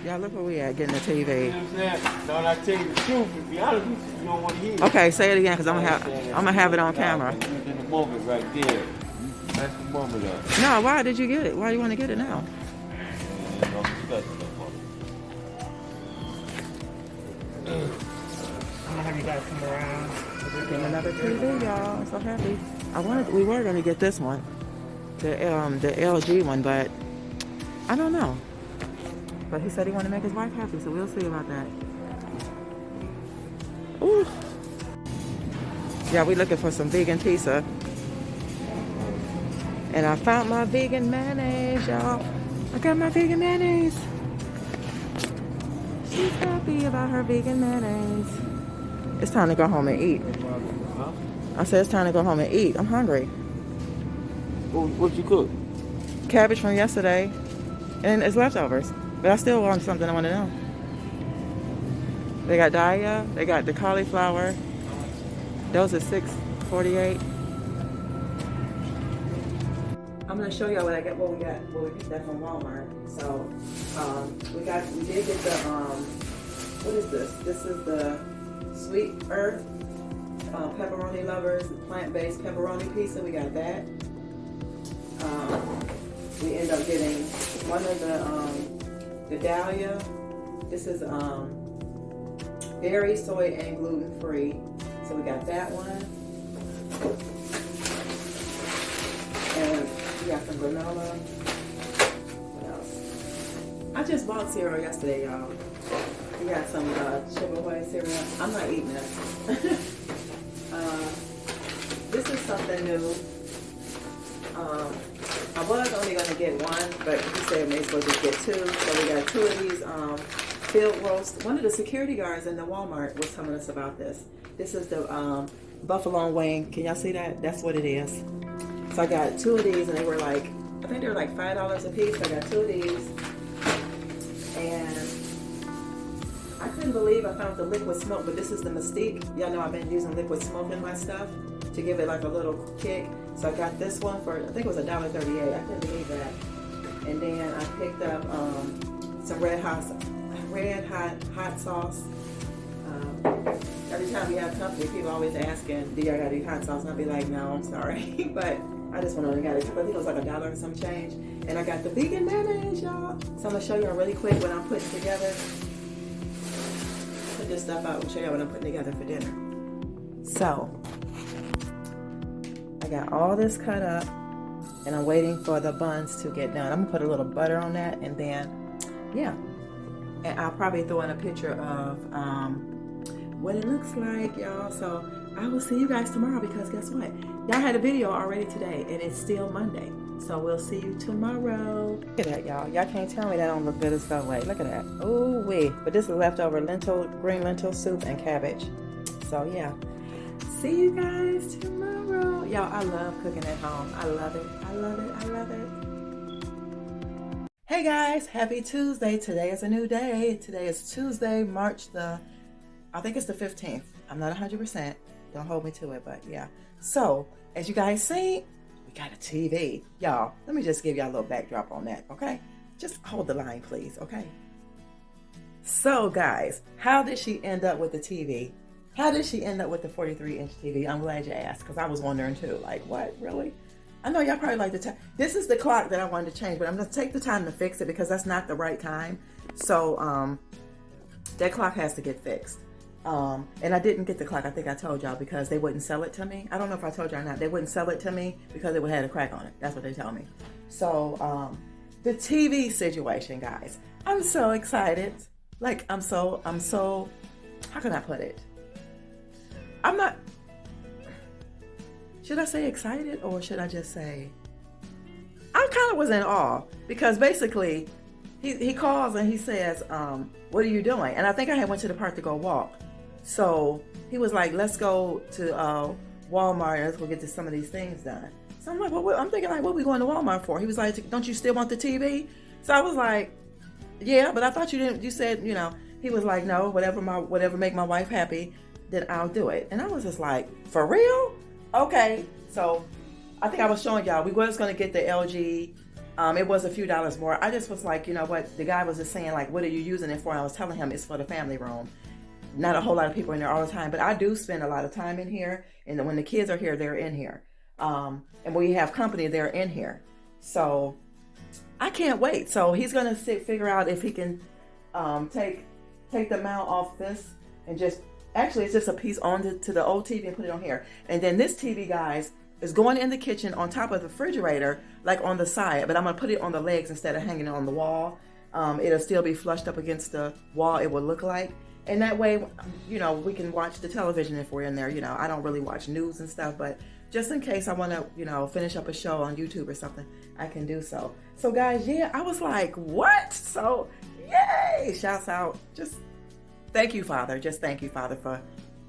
Y'all look where we at getting the TV. You know what I'm saying? No, I tell you the truth. To be honest with you, you don't want to hear it. Okay, say it again, cause I'm gonna have it on camera. That's in the moment right there. That's the moment of it. No, why did you get it? Why do you want to get it now? And no discussion no more. I'm gonna have you guys come around. Getting another TV, y'all. I'm so happy. We were gonna get this one, the LG one, but I don't know. But he said he wanted to make his wife happy, so we'll see about that. Ooh. Yeah, we looking for some vegan pizza. And I found my vegan mayonnaise, y'all. I got my vegan mayonnaise. She's happy about her vegan mayonnaise. It's time to go home and eat. Huh? I said it's time to go home and eat. I'm hungry. What you cook? Cabbage from yesterday, and it's leftovers. But I still want something I want to know. They got dahlia. They got the cauliflower. Those are $6.48. I'm gonna show y'all what I got. What we picked up from Walmart. So we did get the what is this? This is the Sweet Earth pepperoni lovers plant-based pepperoni pizza. We got that. We end up getting one of the dahlia. This is dairy, soy, and gluten-free. So we got that one. And we got some granola. What else? I just bought cereal yesterday, y'all. We got some sugar white cereal. I'm not eating this. This is something new. I was only going to get one, but he said maybe supposed to get two. So we got two of these field roast. One of the security guards in the Walmart was telling us about this. This is the buffalo wing. Can y'all see that? That's what it is. So I got two of these, and they were like, I think they were like $5 a piece. So I got two of these, and I couldn't believe I found the liquid smoke. But this is the Mystique. Y'all know I've been using liquid smoke in my stuff to give it like a little kick. So I got this one for, I think it was $1.38. I couldn't believe that. And then I picked up some red hot sauce. Every time we have company, people always asking, do y'all got any hot sauce? And I'll be like, no, I'm sorry. But I just went on and got it. I think it was like $1 and some change. And I got the vegan mayonnaise, y'all. So I'm gonna show y'all really quick what I'm putting together. Put this stuff out and show y'all what I'm putting together for dinner. So I got all this cut up, and I'm waiting for the buns to get done. I'm gonna put a little butter on that, and then, yeah. And I'll probably throw in a picture of what it looks like, y'all. So I will see you guys tomorrow, because guess what? Y'all had a video already today, and it's still Monday. So we'll see you tomorrow. Look at that, y'all. Y'all can't tell me that don't look good as so. Wait, look at that. Oh, wait. But this is leftover green lentil soup and cabbage. So yeah. See you guys tomorrow. Y'all, I love cooking at home. I love it. I love it. I love it. Hey guys, happy Tuesday. Today is a new day. Today is Tuesday, I think it's the 15th. I'm not 100%. Don't hold me to it, but yeah. So, as you guys see, we got a TV. Y'all, let me just give y'all a little backdrop on that, okay? Just hold the line, please, okay? So, guys, how did she end up with the TV? How did she end up with the 43-inch TV? I'm glad you asked, because I was wondering too. Like, what? Really? I know y'all probably like the time. This is the clock that I wanted to change, but I'm going to take the time to fix it because that's not the right time. So, that clock has to get fixed. And I didn't get the clock, I think I told y'all, because they wouldn't sell it to me. I don't know if I told y'all or not. They wouldn't sell it to me because it had a crack on it. That's what they tell me. So, the TV situation, guys. I'm so excited. Like, I'm so, how can I put it? I'm not, should I say excited, or should I just say, I kind of was in awe, because basically, he calls and he says, what are you doing? And I think I had went to the park to go walk. So he was like, let's go to Walmart and let's go get some of these things done. So I'm like, I'm thinking like, what are we going to Walmart for? He was like, don't you still want the TV? So I was like, yeah, but I thought you said, you know. He was like, no, whatever make my wife happy, then I'll do it. And I was just like, for real? Okay. So I think I was showing y'all, we was going to get the LG It was a few dollars more. I just was like, you know what? The guy was just saying, like, what are you using it for? And I was telling him it's for the family room. Not a whole lot of people in there all the time, but I do spend a lot of time in here. And when the kids are here, they're in here. And when we have company, they're in here. So I can't wait. So he's gonna figure out if he can take the mount off this and just actually it's just a piece on to the old TV and put it on here. And then this TV, guys, is going in the kitchen on top of the refrigerator, like on the side. But I'm gonna put it on the legs instead of hanging it on the wall. It'll still be flushed up against the wall. It will look like. And that way, you know, we can watch the television if we're in there. You know, I don't really watch news and stuff, but just in case I want to, you know, finish up a show on YouTube or something, I can do so. So guys, yeah, I was like, what? So, yay! Shouts out. Just thank you, Father. Just thank you, Father, for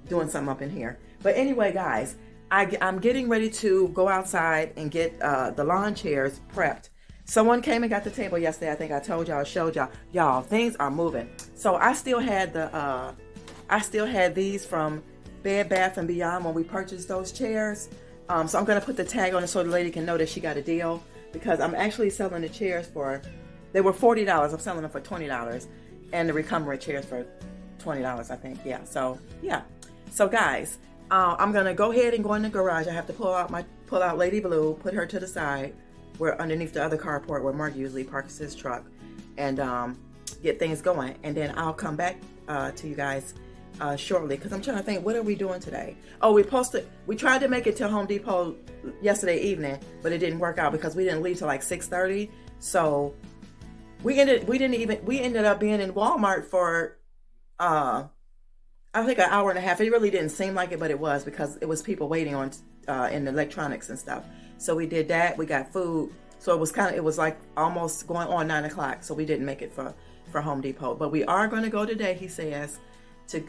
doing something up in here. But anyway, guys, I'm getting ready to go outside and get the lawn chairs prepped. Someone came and got the table yesterday. I think I told y'all, showed y'all. Y'all, things are moving. So I still had these from Bed Bath & Beyond when we purchased those chairs. So I'm gonna put the tag on it so the lady can know that she got a deal, because I'm actually selling the chairs they were $40. I'm selling them for $20, and the recumbent chairs for $20, I think. Yeah. So yeah. So guys, I'm gonna go ahead and go in the garage. I have to pull out Lady Blue, put her to the side, where underneath the other carport where Mark usually parks his truck, and get things going. And then I'll come back to you guys shortly, because I'm trying to think, what are we doing today? Oh, we tried to make it to Home Depot yesterday evening, but it didn't work out because we didn't leave till like 6:30. So we ended up being in Walmart for I think an hour and a half. It really didn't seem like it, but it was, because it was people waiting on in electronics and stuff. So we did that. We got food. So it was like almost going on 9 o'clock. So we didn't make it for Home Depot. But we are going to go today, he says, to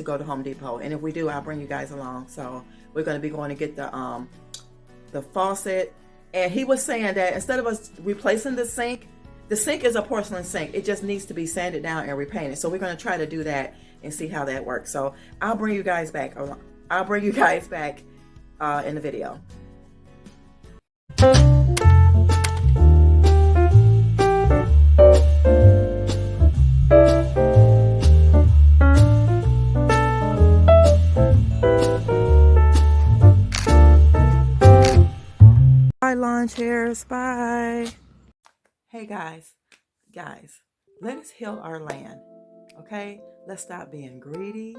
go to Home Depot. And if we do, I'll bring you guys along. So we're going to be going to get the faucet. And he was saying that instead of us replacing the sink is a porcelain sink. It just needs to be sanded down and repainted. So we're going to try to do that and see how that works. So I'll bring you guys back. I'll bring you guys back in the video. Bye, lawn chairs. Bye. Hey guys, let us heal our land. Okay, let's stop being greedy.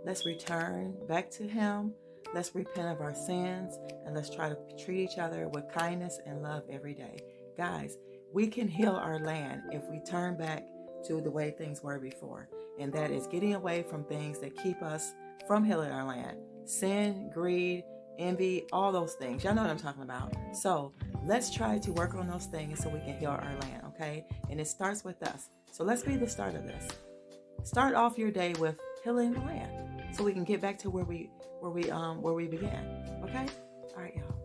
Let's return back to Him. Let's repent of our sins, and let's try to treat each other with kindness and love every day. Guys, we can heal our land if we turn back to the way things were before. And that is getting away from things that keep us from healing our land. Sin, greed, envy, all those things. Y'all know what I'm talking about. So let's try to work on those things so we can heal our land, okay? And it starts with us. So let's be the start of this. Start off your day with healing the land, so we can get back to where we began. Okay? All right, y'all.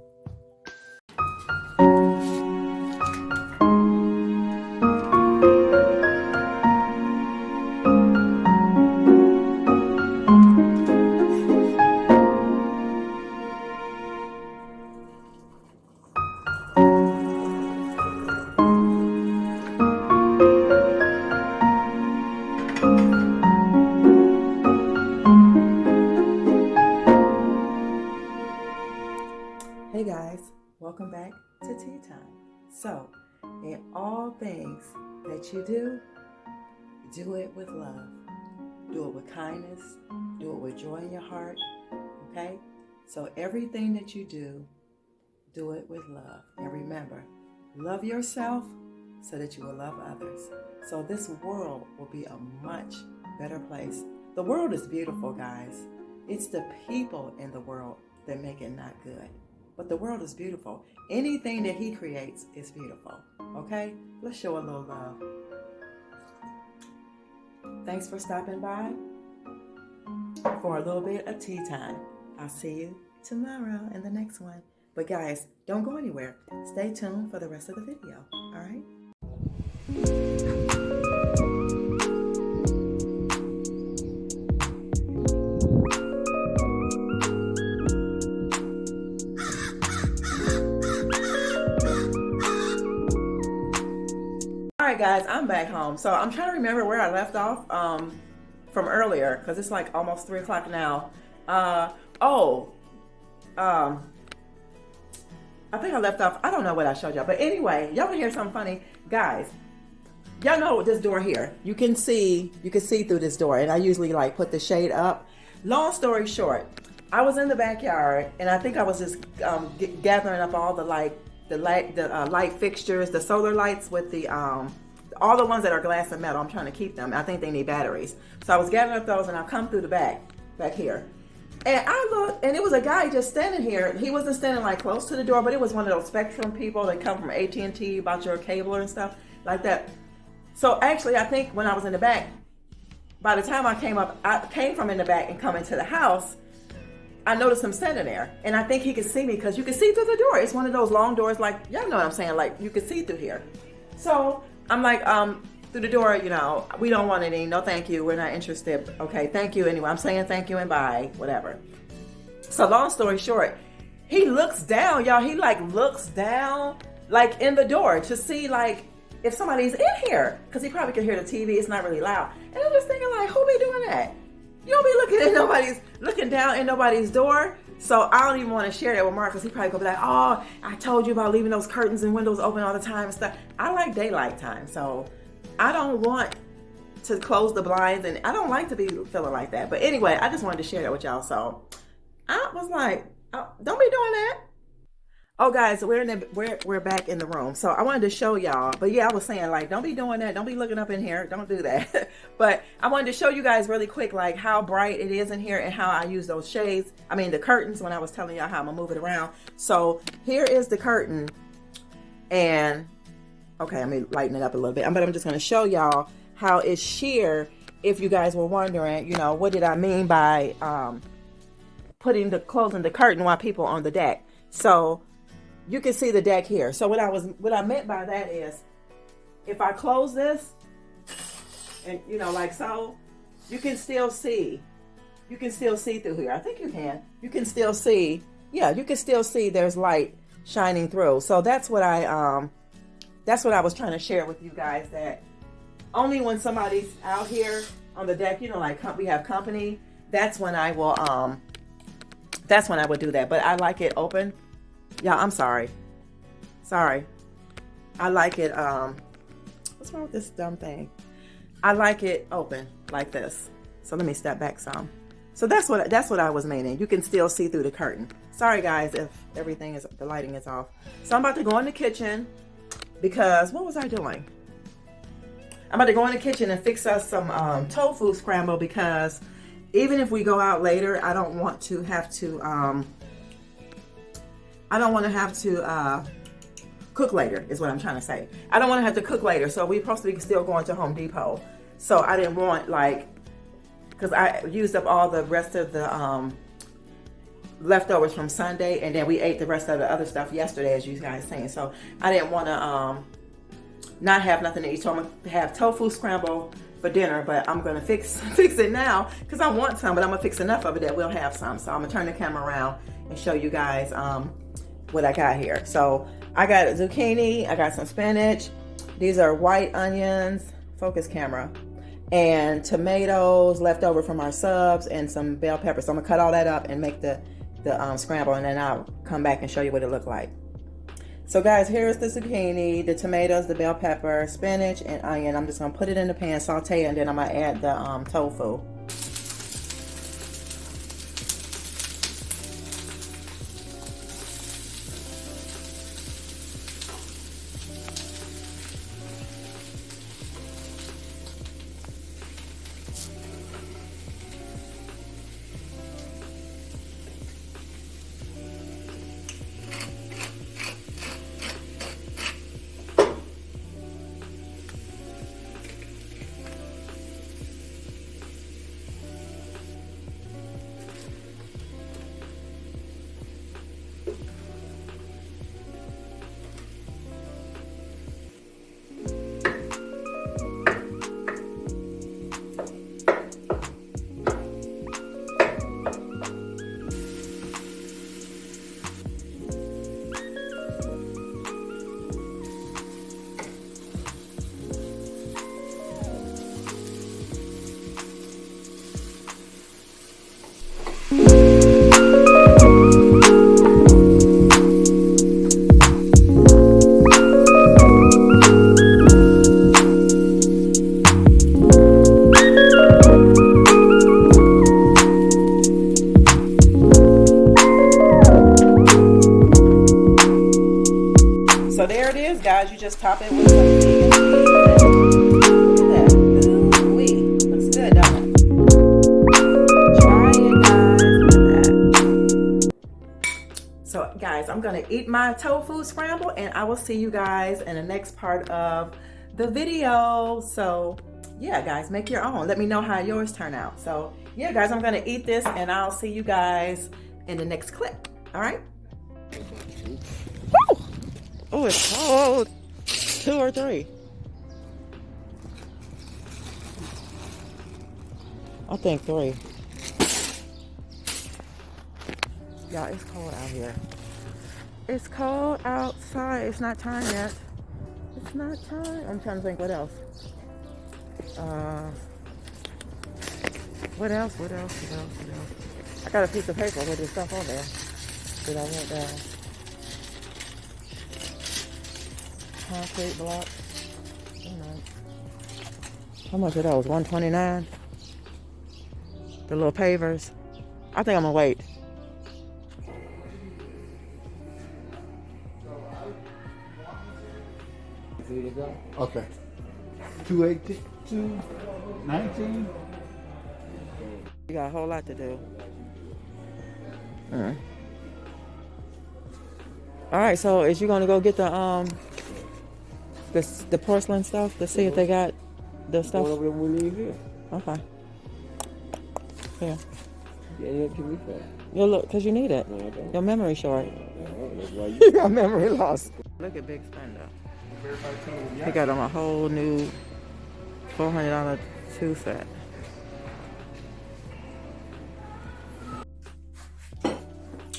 Hey guys, welcome back to Tea Time. So, in all things that you do it with love. Do it with kindness. Do it with joy in your heart. Okay? So everything that you do it with love. And remember, love yourself so that you will love others. So this world will be a much better place. The world is beautiful, guys. It's the people in the world that make it not good. But the world is beautiful. Anything that He creates is beautiful. Okay? Let's show a little love. Thanks for stopping by for a little bit of tea time. I'll see you tomorrow in the next one. But guys, don't go anywhere. Stay tuned for the rest of the video. All right? right, guys, I'm back home. So I'm trying to remember where I left off from earlier because it's like almost 3 o'clock now. Oh, I think I left off. I don't know what I showed y'all, but anyway, y'all want to hear something funny, guys? Y'all know this door here. You can see through this door, and I usually like put the shade up. Long story short, I was in the backyard, and I think I was just gathering up all the light fixtures, the solar lights with the all the ones that are glass and metal. I'm trying to keep them. I think they need batteries. So I was gathering up those, and I come through the back here. And I looked, and it was a guy just standing here. He wasn't standing like close to the door, but it was one of those Spectrum people that come from AT&T about your cable and stuff like that. So actually, I think when I was in the back, by the time I came from in the back and come into the house, I noticed him standing there. And I think he could see me because you can see through the door. It's one of those long doors, like, y'all know what I'm saying, like you can see through here. So I'm like, through the door, you know, we don't want any, no thank you, we're not interested. Okay, thank you anyway. I'm saying thank you and bye, whatever. So long story short, he looks down, y'all. He like looks down like in the door to see like if somebody's in here, because he probably can hear the TV. It's not really loud. And I'm just thinking like, who be doing that? You don't be looking down in nobody's door. So I don't even want to share that with Mark because he probably gonna be like, oh, I told you about leaving those curtains and windows open all the time and stuff. I like daylight time, so I don't want to close the blinds, and I don't like to be feeling like that. But anyway, I just wanted to share that with y'all. So I was like, oh, don't be doing that. Oh, guys, we're back in the room. So I wanted to show y'all. But yeah, I was saying like, don't be doing that. Don't be looking up in here. Don't do that. But I wanted to show you guys really quick like how bright it is in here and how I use those shades. I mean the curtains when I was telling y'all how I'm gonna move it around. So here is the curtain, and okay, let me lighten it up a little bit. But I'm just gonna show y'all how it's sheer. If you guys were wondering, you know, what did I mean by closing the curtain while people on the deck? So you can see the deck here. So what I meant by that is, if I close this, and you know, like so, you can still see. You can still see through here. I think you can. You can still see. Yeah, you can still see. There's light shining through. So that's what I was trying to share with you guys. That only when somebody's out here on the deck, you know, like we have company. That's when I will. That's when I would do that. But I like it open. Yeah, I'm sorry. I like it, what's wrong with this dumb thing? I like it open like this. So let me step back some. So that's what I was meaning. You can still see through the curtain. Sorry guys if the lighting is off. So I'm about to go in the kitchen because, what was I doing? I'm about to go in the kitchen and fix us some tofu scramble because even if we go out later, I don't want to have to cook later, is what I'm trying to say. I don't want to have to cook later. So we're supposed to be still going to Home Depot. So I didn't want because I used up all the rest of the leftovers from Sunday, and then we ate the rest of the other stuff yesterday, as you guys saying. So I didn't want to not have nothing to eat. So I'm going to have tofu scramble for dinner, but I'm going to fix it now because I want some, but I'm going to fix enough of it that we'll have some. So I'm going to turn the camera around and show you guys what I got here. So I got zucchini, I got some spinach, these are white onions, focus camera, and tomatoes left over from our subs, and some bell peppers. So I'm gonna cut all that up and make the scramble, and then I'll come back and show you what it looked like. So guys, here's the zucchini, the tomatoes, the bell pepper, spinach, and onion. I'm just gonna put it in the pan, saute, and then I'm gonna add the tofu. eat my tofu scramble, and I will see you guys in the next part of the video. So yeah, guys, make your own. Let me know how yours turn out. So yeah, guys, I'm gonna eat this, and I'll see you guys in the next clip. All right. Woo! Oh, it's cold. 2 or 3. I think 3. Y'all, it's cold out here. It's cold outside. It's not time yet. It's not time. I'm trying to think what else. What else? I got a piece of paper with this stuff on there that I wrote down. Concrete blocks. How much are those? $129. The little pavers. I think I'm gonna wait. Okay. 218, 219. You got a whole lot to do. All right, so is you gonna go get the porcelain stuff to see if they got the stuff? Whatever we need here. Okay. Yeah. Yeah, that can be fast. You'll look, cause you need it. No, I don't. Your memory short. That's why You got memory loss. Look at Big Spender. He got him a whole new $400 2 set.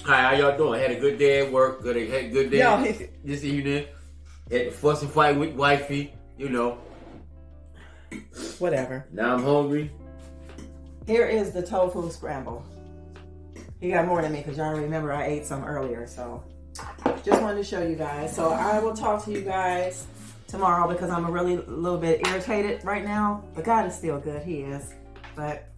Hi, how y'all doing? Had a good day at work. Had a good day Yo, this evening. Had to fuss and fight with Wifey, you know. whatever. Now I'm hungry. Here is the tofu scramble. He got more than me because y'all remember I ate some earlier. So just wanted to show you guys. So I will talk to you guys tomorrow because I'm a little bit irritated right now. But God is still good. He is. But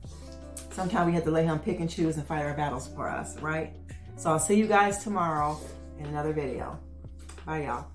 sometimes we have to let him pick and choose and fight our battles for us, right? So I'll see you guys tomorrow in another video. Bye, y'all.